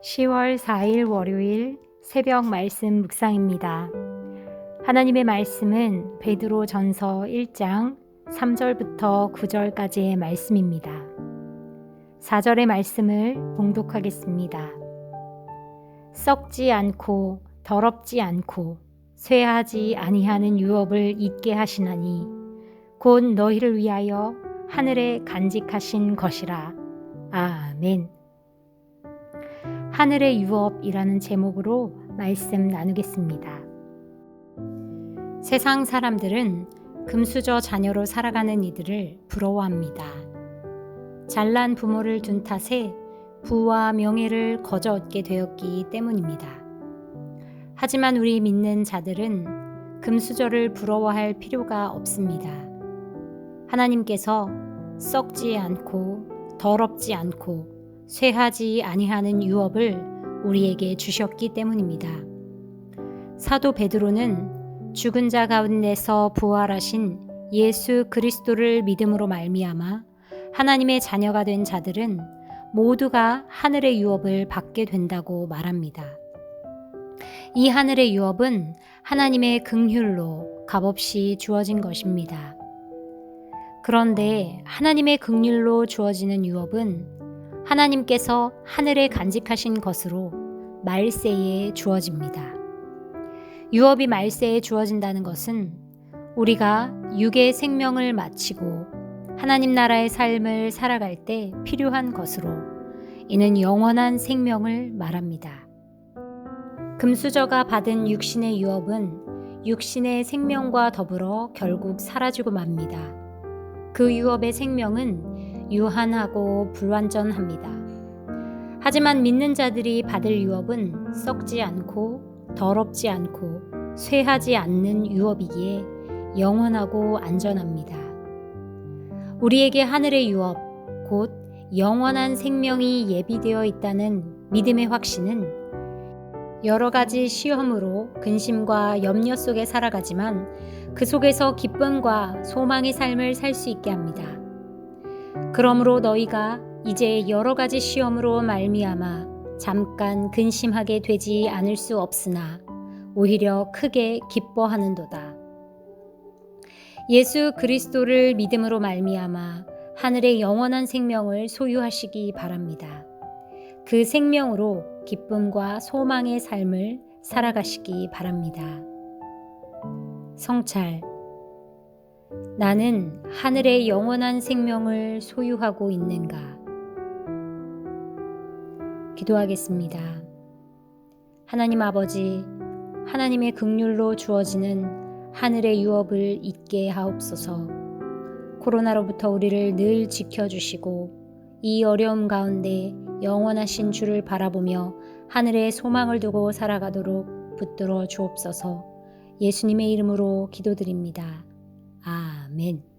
10월 4일 월요일 새벽 말씀 묵상입니다. 하나님의 말씀은 베드로 전서 1장 3절부터 9절까지의 말씀입니다. 4절의 말씀을 봉독하겠습니다. 썩지 않고 더럽지 않고 쇠하지 아니하는 유업을 잊게 하시나니 곧 너희를 위하여 하늘에 간직하신 것이라. 아멘. 하늘의 유업이라는 제목으로 말씀 나누겠습니다. 세상 사람들은 금수저 자녀로 살아가는 이들을 부러워합니다. 잘난 부모를 둔 탓에 부와 명예를 거저 얻게 되었기 때문입니다. 하지만 우리 믿는 자들은 금수저를 부러워할 필요가 없습니다. 하나님께서 썩지 않고 더럽지 않고 쇠하지 아니하는 유업을 우리에게 주셨기 때문입니다. 사도 베드로는 죽은 자 가운데서 부활하신 예수 그리스도를 믿음으로 말미암아 하나님의 자녀가 된 자들은 모두가 하늘의 유업을 받게 된다고 말합니다. 이 하늘의 유업은 하나님의 긍휼로 값없이 주어진 것입니다. 그런데 하나님의 긍휼로 주어지는 유업은 하나님께서 하늘에 간직하신 것으로 말세에 주어집니다. 유업이 말세에 주어진다는 것은 우리가 육의 생명을 마치고 하나님 나라의 삶을 살아갈 때 필요한 것으로 이는 영원한 생명을 말합니다. 금수저가 받은 육신의 유업은 육신의 생명과 더불어 결국 사라지고 맙니다. 그 유업의 생명은 유한하고 불완전합니다. 하지만 믿는 자들이 받을 유업은 썩지 않고 더럽지 않고 쇠하지 않는 유업이기에 영원하고 안전합니다. 우리에게 하늘의 유업, 곧 영원한 생명이 예비되어 있다는 믿음의 확신은 여러 가지 시험으로 근심과 염려 속에 살아가지만 그 속에서 기쁨과 소망의 삶을 살 수 있게 합니다. 그러므로 너희가 이제 여러 가지 시험으로 말미암아 잠깐 근심하게 되지 않을 수 없으나 오히려 크게 기뻐하는도다. 예수 그리스도를 믿음으로 말미암아 하늘의 영원한 생명을 소유하시기 바랍니다. 그 생명으로 기쁨과 소망의 삶을 살아가시기 바랍니다. 성찰. 나는 하늘의 영원한 생명을 소유하고 있는가? 기도하겠습니다. 하나님 아버지, 하나님의 긍휼로 주어지는 하늘의 유업을 잊게 하옵소서. 코로나로부터 우리를 늘 지켜주시고 이 어려움 가운데 영원하신 주를 바라보며 하늘의 소망을 두고 살아가도록 붙들어 주옵소서. 예수님의 이름으로 기도드립니다. 아멘.